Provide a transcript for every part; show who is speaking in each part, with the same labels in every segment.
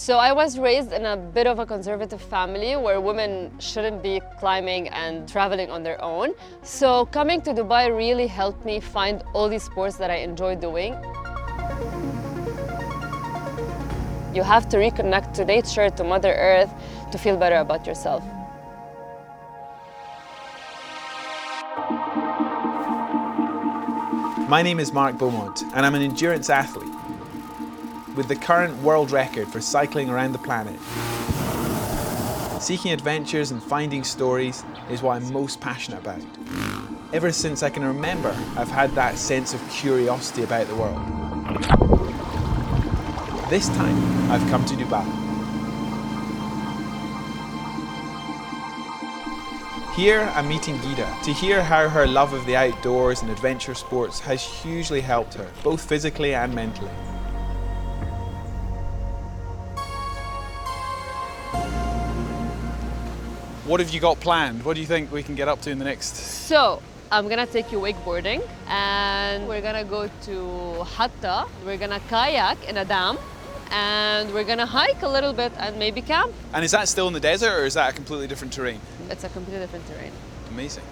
Speaker 1: So I was raised in a bit of a conservative family where women shouldn't be climbing and traveling on their own. So coming to Dubai really helped me find all these sports that I enjoy doing. You have to reconnect to nature, to Mother Earth, to feel better about yourself.
Speaker 2: My name is Mark Beaumont, and I'm an endurance athlete with the current world record for cycling around the planet. Seeking adventures and finding stories is what I'm most passionate about. Ever since I can remember, I've had that sense of curiosity about the world. This time, I've come to Dubai. Here, I'm meeting Ghida to hear how her love of the outdoors and adventure sports has hugely helped her, both physically and mentally. What have you got planned? What do you think we can get up to in the next?
Speaker 1: So, I'm gonna take you wakeboarding and we're gonna go to Hatta. We're gonna kayak in a dam and we're gonna hike a little bit and maybe camp.
Speaker 2: And is that still in the desert or is that a completely different terrain?
Speaker 1: It's a completely different terrain.
Speaker 2: Amazing.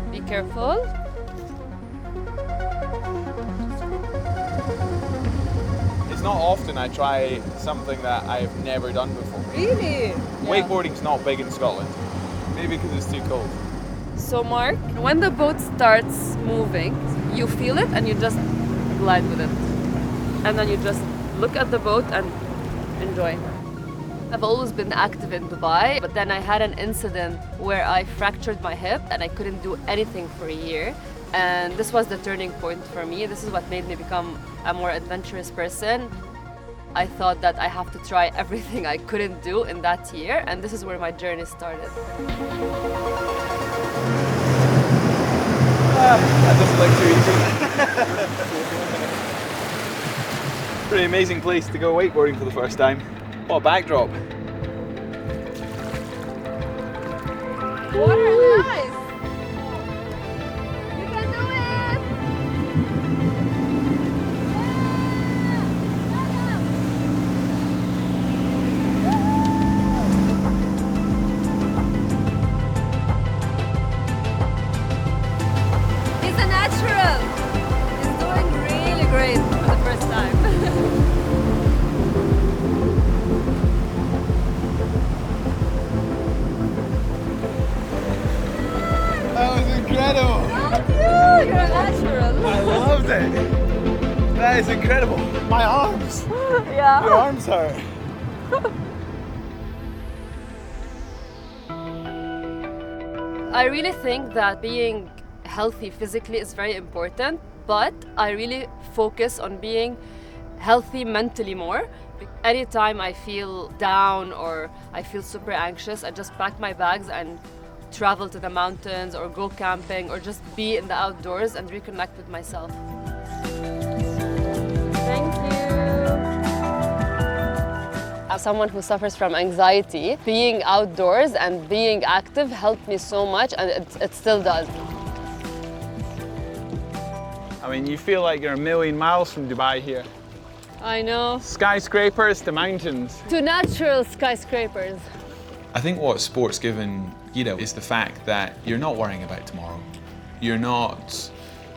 Speaker 1: Be careful.
Speaker 2: It's not often I try something that I've never done before.
Speaker 1: Really?
Speaker 2: Wakeboarding's not big in Scotland. Maybe because it's too cold.
Speaker 1: So Mark, when the boat starts moving, you feel it and you just glide with it. And then you just look at the boat and enjoy. I've always been active in Dubai, but then I had an incident where I fractured my hip and I couldn't do anything for a year. And this was the turning point for me. This is what made me become a more adventurous person. I thought that I have to try everything I couldn't do in that year, and this is where my journey started.
Speaker 2: That doesn't look too easy. Pretty amazing place to go wakeboarding for the first time. What a backdrop.
Speaker 1: Water, nice! You can do it! He's a natural! He's doing really great for the first time.
Speaker 2: That was incredible!
Speaker 1: Thank you! You're a natural!
Speaker 2: I loved it! That is incredible! My arms!
Speaker 1: Yeah.
Speaker 2: Your arms hurt!
Speaker 1: I really think that being healthy physically is very important, but I really focus on being healthy mentally more. Anytime I feel down or I feel super anxious, I just pack my bags and travel to the mountains or go camping or just be in the outdoors and reconnect with myself. Thank you. As someone who suffers from anxiety, being outdoors and being active helped me so much, and it still does.
Speaker 2: I mean, you feel like you're a million miles from Dubai here.
Speaker 1: I know.
Speaker 2: Skyscrapers to mountains.
Speaker 1: To natural skyscrapers.
Speaker 2: I think what sport's given Ghida is the fact that you're not worrying about tomorrow. You're not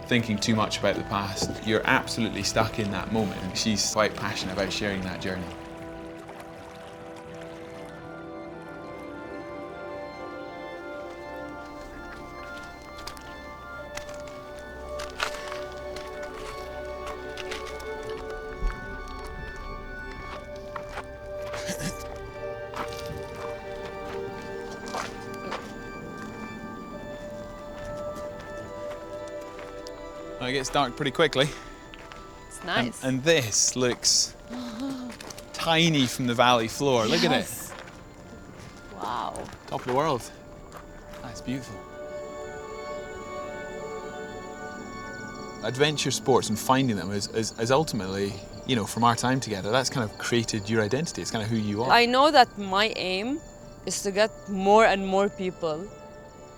Speaker 2: thinking too much about the past. You're absolutely stuck in that moment. And she's quite passionate about sharing that journey. It gets dark pretty quickly.
Speaker 1: It's nice.
Speaker 2: And this looks tiny from the valley floor. Look at it.
Speaker 1: Wow.
Speaker 2: Top of the world. That's beautiful. Adventure sports and finding them is ultimately, you know, from our time together, that's kind of created your identity. It's kind of who you are.
Speaker 1: I know that my aim is to get more and more people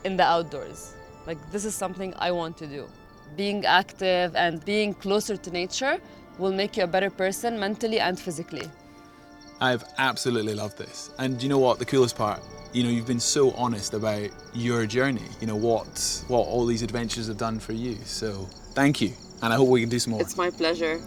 Speaker 1: in the outdoors. Like, this is something I want to do. Being active and being closer to nature will make you a better person mentally and physically.
Speaker 2: I've absolutely loved this. And you know what, the coolest part? You know, you've been so honest about your journey, you know, what all these adventures have done for you. So thank you. And I hope we can do some more.
Speaker 1: It's my pleasure.